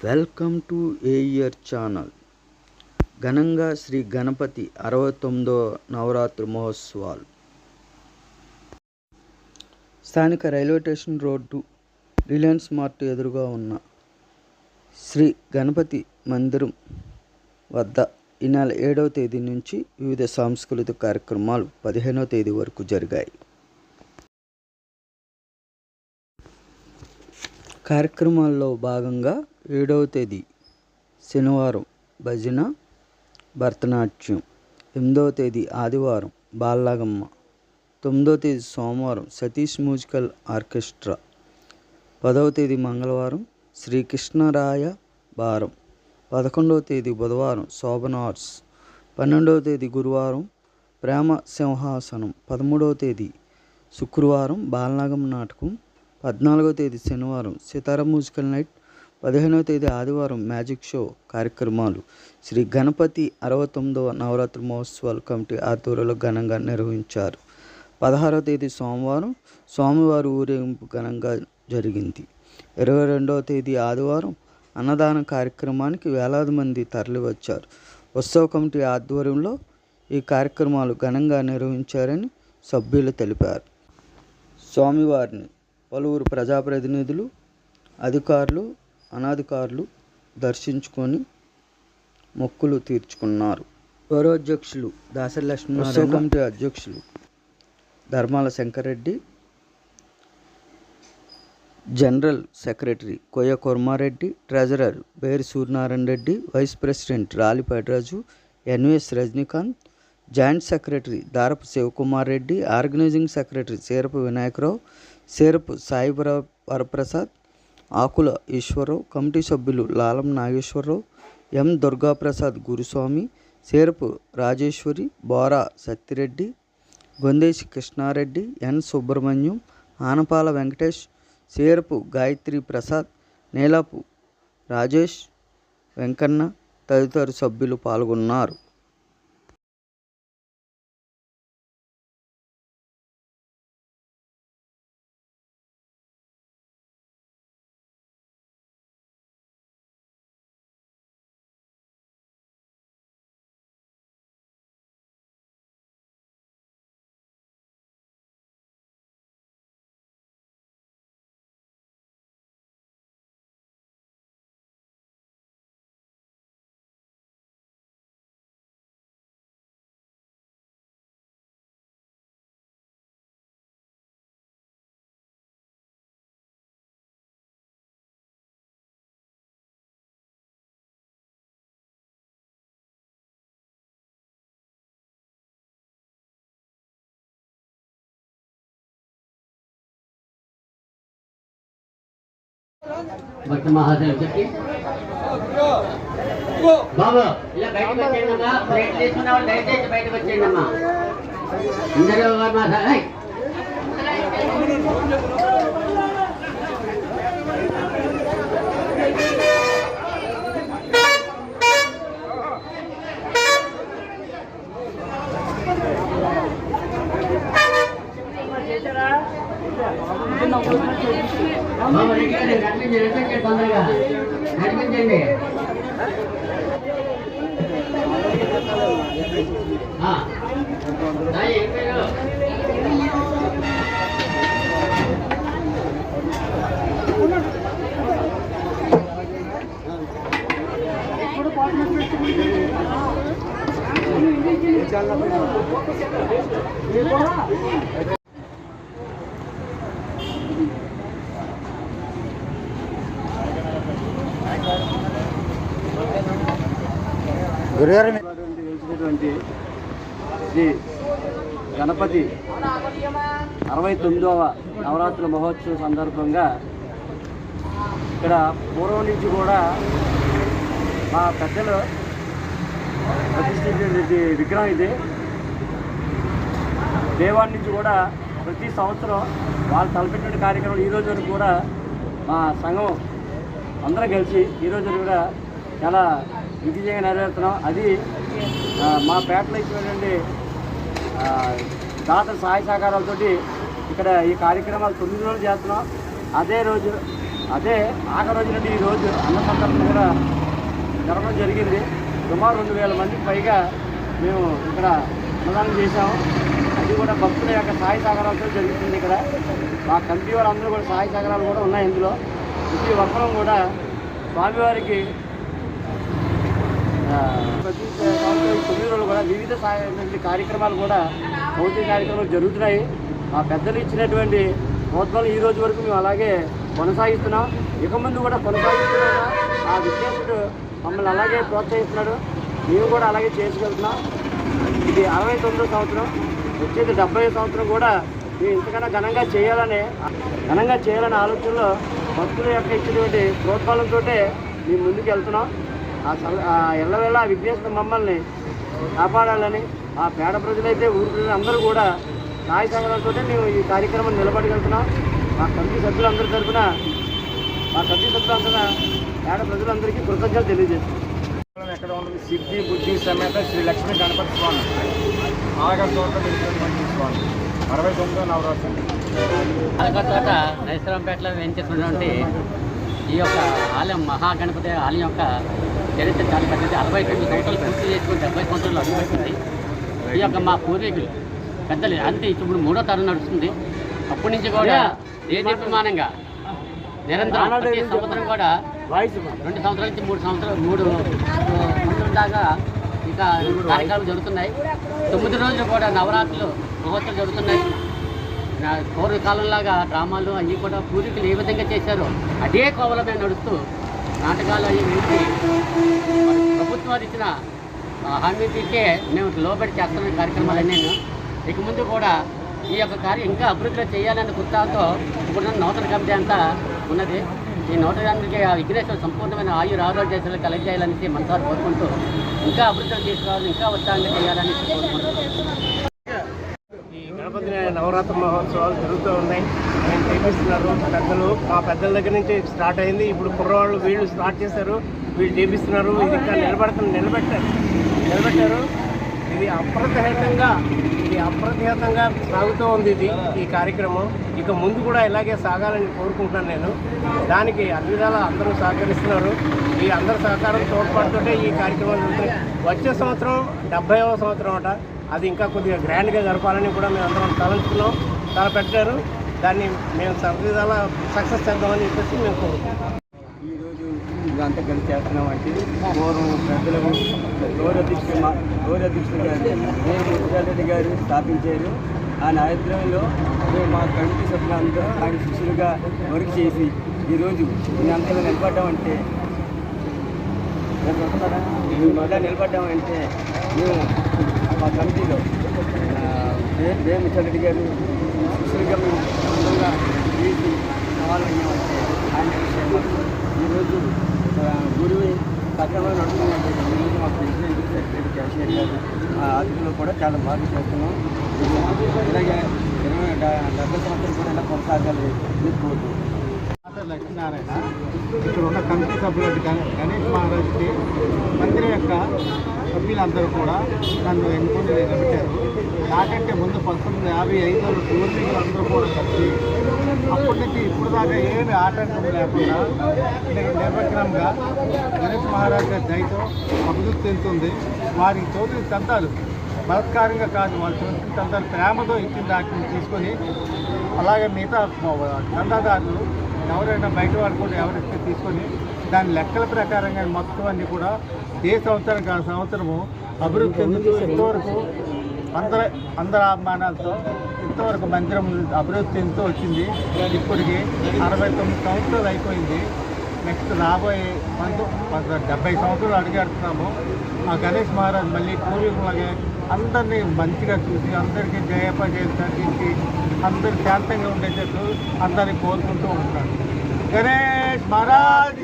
Welcome to ఏఇఆర్ channel. ఘనంగా శ్రీ గణపతి 69వ నవరాత్రి మహోత్సవాలు. స్థానిక railway station road Reliance mart ఎదురుగా ఉన్న శ్రీ గణపతి మందిరం వద్ద ఈ నెల 7వ తేదీ నుంచి వివిధ సాంస్కృతిక కార్యక్రమాలు 15వ తేదీ వరకు జరిగాయి. కార్యక్రమాల్లో భాగంగా 7వ తేదీ శనివారం భజన, భరతనాట్యం, 8వ తేదీ ఆదివారం బాలనాగమ్మ, 9వ తేదీ సోమవారం సతీష్ మ్యూజికల్ ఆర్కెస్ట్రా, 10వ తేదీ మంగళవారం శ్రీకృష్ణరాయ భారం, 11వ తేదీ బుధవారం శోభన ఆర్ట్స్, 12వ తేదీ గురువారం ప్రేమ సింహాసనం, 13వ తేదీ శుక్రవారం బాలనాగమ్మ నాటకం, 14వ తేదీ శనివారం సితారా మ్యూజికల్ నైట్, 15వ తేదీ ఆదివారం మ్యాజిక్ షో కార్యక్రమాలు శ్రీ గణపతి 69వ నవరాత్రి మహోత్సవాల కమిటీ ఆధ్వర్యంలో ఘనంగా నిర్వహించారు. 16వ తేదీ సోమవారం స్వామివారి ఊరేగింపు ఘనంగా జరిగింది. 22వ తేదీ ఆదివారం అన్నదాన కార్యక్రమానికి వేలాది మంది తరలివచ్చారు. ఉత్సవ కమిటీ ఆధ్వర్యంలో ఈ కార్యక్రమాలు ఘనంగా నిర్వహించారని సభ్యులు తెలిపారు. స్వామివారిని పలువురు ప్రజాప్రతినిధులు, అధికారులు, అనధికారులు దర్శించుకొని మొక్కులు తీర్చుకున్నారు. గౌరవాధ్యక్షులు దాసరి లక్ష్మీ, ఉత్సవ కమిటీ అధ్యక్షులు ధర్మాల శంకర్రెడ్డి, జనరల్ సెక్రటరీ కొయ్య Kurmareddy, treasurer Beri Suryanarayana Reddy, vice president Ralipetaraju, NVS Rajinikanth, joint secretary Darapu Shivakumar Reddy, organising secretary Seerapu Vinayakarao, Seerapu Sai Varaprasad, Akula Eswararao, committee సభ్యులు లాలం నాగేశ్వరరావు, ఎం దుర్గాప్రసాద్ గురుస్వామి, సీరపు రాజేశ్వరి, బోరా సత్తిరెడ్డి, గొందేసి కృష్ణారెడ్డి, ఎన్ సుబ్రహ్మణ్యం, ఆనపాల వెంకటేష్, సీరపు గాయత్రి ప్రసాద్, నీలపు రాజేష్, వెంకన్న తదితర సభ్యులు పాల్గొన్నారు. భక్త మహాశయ చెప్పి బాబు ఇలా బయటకు వచ్చేయండమ్మా. ప్లేట్ తీసుకున్న వాళ్ళు దయచేసి బయటకు వచ్చేయండమ్మా. అందరూ నడిపించండి, తొందరగా నడిపించండి. వెలిసినటువంటి శ్రీ గణపతి 69వ నవరాత్రుల మహోత్సవ సందర్భంగా ఇక్కడ పూర్వం నుంచి కూడా మా పెద్దలు ప్రతిష్ఠించినటువంటి విగ్రహం ఇది. దేవాల నుంచి కూడా ప్రతి సంవత్సరం వాళ్ళు తలపెట్టిన కార్యక్రమం ఈరోజు వరకు కూడా మా సంఘం అందరం కలిసి ఈరోజు కూడా చాలా విజయంగా నెరవేరుతున్నాం. అది మా పేటలో ఇచ్చినటువంటి దాతల సహాయ సహకారాలతో ఇక్కడ ఈ కార్యక్రమాలు 9 రోజులు చేస్తున్నాం. అదే రోజు అదే ఆఖరి రోజు నుండి ఈరోజు అన్న సందర్భం కూడా జరగడం జరిగింది. సుమారు 2000 మందికి పైగా మేము ఇక్కడ అన్నదానం చేశాము. అది కూడా భక్తుల యొక్క సహాయ సహకారాలతో జరుగుతుంది. ఇక్కడ మా కమిటీ వారందరూ కూడా సహాయ సహకారాలు కూడా ఉన్నాయి. ఇందులో ప్రతి ఒక్కరం కూడా స్వామివారికి ప్రతి సంవత్సరం 9 రోజులు కూడా వివిధ కార్యక్రమాలు కూడా భౌతిక కార్యక్రమాలు జరుగుతున్నాయి. మా పెద్దలు ఇచ్చినటువంటి ప్రోత్సాహం ఈ రోజు వరకు మేము అలాగే కొనసాగిస్తున్నాం. ఇక ముందు కూడా కొనసాగిస్తున్నాం. ఆ విద్యార్థుడు మమ్మల్ని అలాగే ప్రోత్సహిస్తున్నాడు. మేము కూడా అలాగే చేసుకెళ్తున్నాం. ఇది 69వ సంవత్సరం, వచ్చేది 70వ సంవత్సరం కూడా మేము ఇంతకన్నా ఘనంగా చేయాలనే ఆలోచనలో భక్తుల యొక్క ఇచ్చినటువంటి ప్రోత్సాహంతో మేము ముందుకు వెళ్తున్నాం. ఆ ఎల్లవేళ విఘ్నేశ్వర మమ్మల్ని కాపాడాలని ఆ పేద ప్రజలైతే ఊరు ప్రజలు అందరూ కూడా సహాయ సహకారాలతో మేము ఈ కార్యక్రమం నిలబడగలుగుతున్నాం. మా కమిటీ సభ్యులందరి తరఫున పేద ప్రజలందరికీ కృతజ్ఞతలు తెలియజేస్తున్నాం. ఎక్కడ ఉన్నది సిద్ధి బుద్ధి సమేత శ్రీ లక్ష్మీ గణపతి స్వామి ఆగతోట వెలిసినటువంటి స్వామి 69వ నవరాత్రి ఆగతోట నైసరాంపేటలో వేయించేసినటువంటి ఈ యొక్క ఆలయం మహాగణపతి ఆలయం యొక్క చరిత్ర చాలా పెద్దది. 69 సంవత్సరాలు పూర్తి చేసుకుని 70 సంవత్సరాలు అడుగుపెట్టింది. ఈ యొక్క మా పూర్వీకులు పెద్దలు అంతే ఇప్పుడు 3వ తరం నడుస్తుంది. అప్పటి నుంచి కూడా దేదీప్యమానంగా నిరంతరం ప్రతి సంవత్సరం కూడా 2 సంవత్సరాల నుంచి 3 సంవత్సరాల దాకా ఇంకా కార్యక్రమాలు జరుగుతున్నాయి. 9 రోజులు కూడా నవరాత్రులు మహోత్సవాలు జరుగుతున్నాయి. పూర్వకాలంలాగా డ్రామాలు అన్నీ కూడా పూర్వీకులు ఏ విధంగా చేశారో అదే కోవల మీద నడుస్తూ నాటకాలు అవి వేసి ప్రభుత్వాలు ఇచ్చిన హామీకే మేము లోబడి చేస్తున్న కార్యక్రమాలన్నీ. ఇక ముందు కూడా ఈ యొక్క కార్యం ఇంకా అభివృద్ధిలో చేయాలనే ఉత్సాహంతో ఇప్పుడు నూతన కమిటీ అంతా ఉన్నది. ఈ నూతనానికి ఆ విఘ్నేశ్వర సంపూర్ణమైన ఆరోగ్యాలు కలగజేయాలనేసి మనసారి కోరుకుంటూ ఇంకా అభివృద్ధిలో తీసుకురావాలని ఇంకా ఉత్సాహంగా చేయాలని కోరుకుంటున్నాం. ఈ గణపతి నవరాత్రి మహోత్సవాలు జరుగుతూ ఉన్నాయి. ఆయన చేపిస్తున్నారు పెద్దలు. మా పెద్దల దగ్గర నుంచి స్టార్ట్ అయింది. ఇప్పుడు కుర్రవాళ్ళు వీళ్ళు స్టార్ట్ చేశారు, వీళ్ళు చేపిస్తున్నారు. ఇది ఇంకా నిలబెట్టారు. ఇది అప్రతిహతంగా సాగుతూ ఉంది ఈ కార్యక్రమం. ఇక ముందు కూడా ఇలాగే సాగాలని కోరుకుంటున్నాను నేను. దానికి అన్ని విధాలా అందరూ సహకరిస్తున్నారు. ఈ అందరి సహకారం తోడ్పాటుతోటే ఈ కార్యక్రమాలు జరుగుతున్నాయి. వచ్చే సంవత్సరం 70వ సంవత్సరం అట. అది ఇంకా కొద్దిగా గ్రాండ్గా జరపాలని కూడా మేము అందరం తలపెట్టారు. దాన్ని మేము సర్వీధాలా సక్సెస్ చేద్దామని చెప్పేసి మేము కోరుకుంటున్నాం. ఈరోజు ఇదంతా కలిసి చేస్తున్నామంటే పూర్వం పెద్దలకు గౌరవాధ్యక్షులు గారు ముత్యాలరెడ్డి గారు స్థాపించారు. ఆయన ఆధ్వర్యంలో మేము మా కమిటీ సభ్యులందరూ ఆయన శిష్యులుగా వర్క్ చేసి ఈరోజు మేము అంతగా నిలబడ్డామంటే మేము మా కమిటీలో ముత్యాలరెడ్డి గారు శిష్యులుగా మేము అందరంగా చేసి సవాలయ్యామంటే ఆయన ఈరోజు గురువు సక్రమంగా నడుపుతున్నామంటే ఈరోజు మా ప్రెసిడెంట్ సెక్రటరీ క్యాషియర్ గారు ఆధ్వర్యంలో కూడా చాలా బాగా చేస్తున్నాం. ఇలాగే 70 సంవత్సరాలు కూడా ఇలా కొనసాగాలి కోరుకుంటున్నాం. లక్ష్మీనారాయణ ఇక్కడ ఉన్న కమిటీ సభ్యులు గణేష్ మహారాజ్కి మందిరం యొక్క సభ్యులందరూ కూడా నన్ను ఎన్నుకొని నిలబెట్టారు. నాకంటే ముందు 1955లో పూర్వీకులు అందరూ కూడా కలిసి అప్పటి నుంచి ఇప్పుడు దాకా ఏమి ఆటంకం లేకుండా నిర్విఘ్నంగా గణేష్ మహారాజ్ గారి దయతో అభివృద్ధి చెందుతుంది. వారికి చోటు చందాలు బలత్కారంగా కాదు, వాళ్ళ చోటు చందాలు ప్రేమతో ఇచ్చిన దాటిని తీసుకొని అలాగే మిగతా చందాదారులు ఎవరైనా బయట వాళ్ళు కూడా ఎవరైతే తీసుకొని దాని లెక్కల ప్రకారంగా మొత్తం అన్నీ కూడా ఏ సంవత్సరానికి ఆ సంవత్సరము అభివృద్ధి చెందుతూ ఇంతవరకు అందరి అభిమానాలతో ఇంతవరకు మందిరం అభివృద్ధి చెందుతూ వచ్చింది. ఇప్పటికి 69 సంవత్సరాలు అయిపోయింది. నెక్స్ట్ రాబోయే 70 సంవత్సరాలు అడుగేస్తున్నాము. ఆ గణేష్ మహారాజ్ మళ్ళీ పూర్వీకులగే అందరినీ మంచిగా చూసి అందరికీ జయపజయం తగ్గించి అందరూ శాంతంగా ఉండేటట్టు అందరినీ కోరుకుంటూ ఉంటున్నాడు. గణేష్ మహారాజ్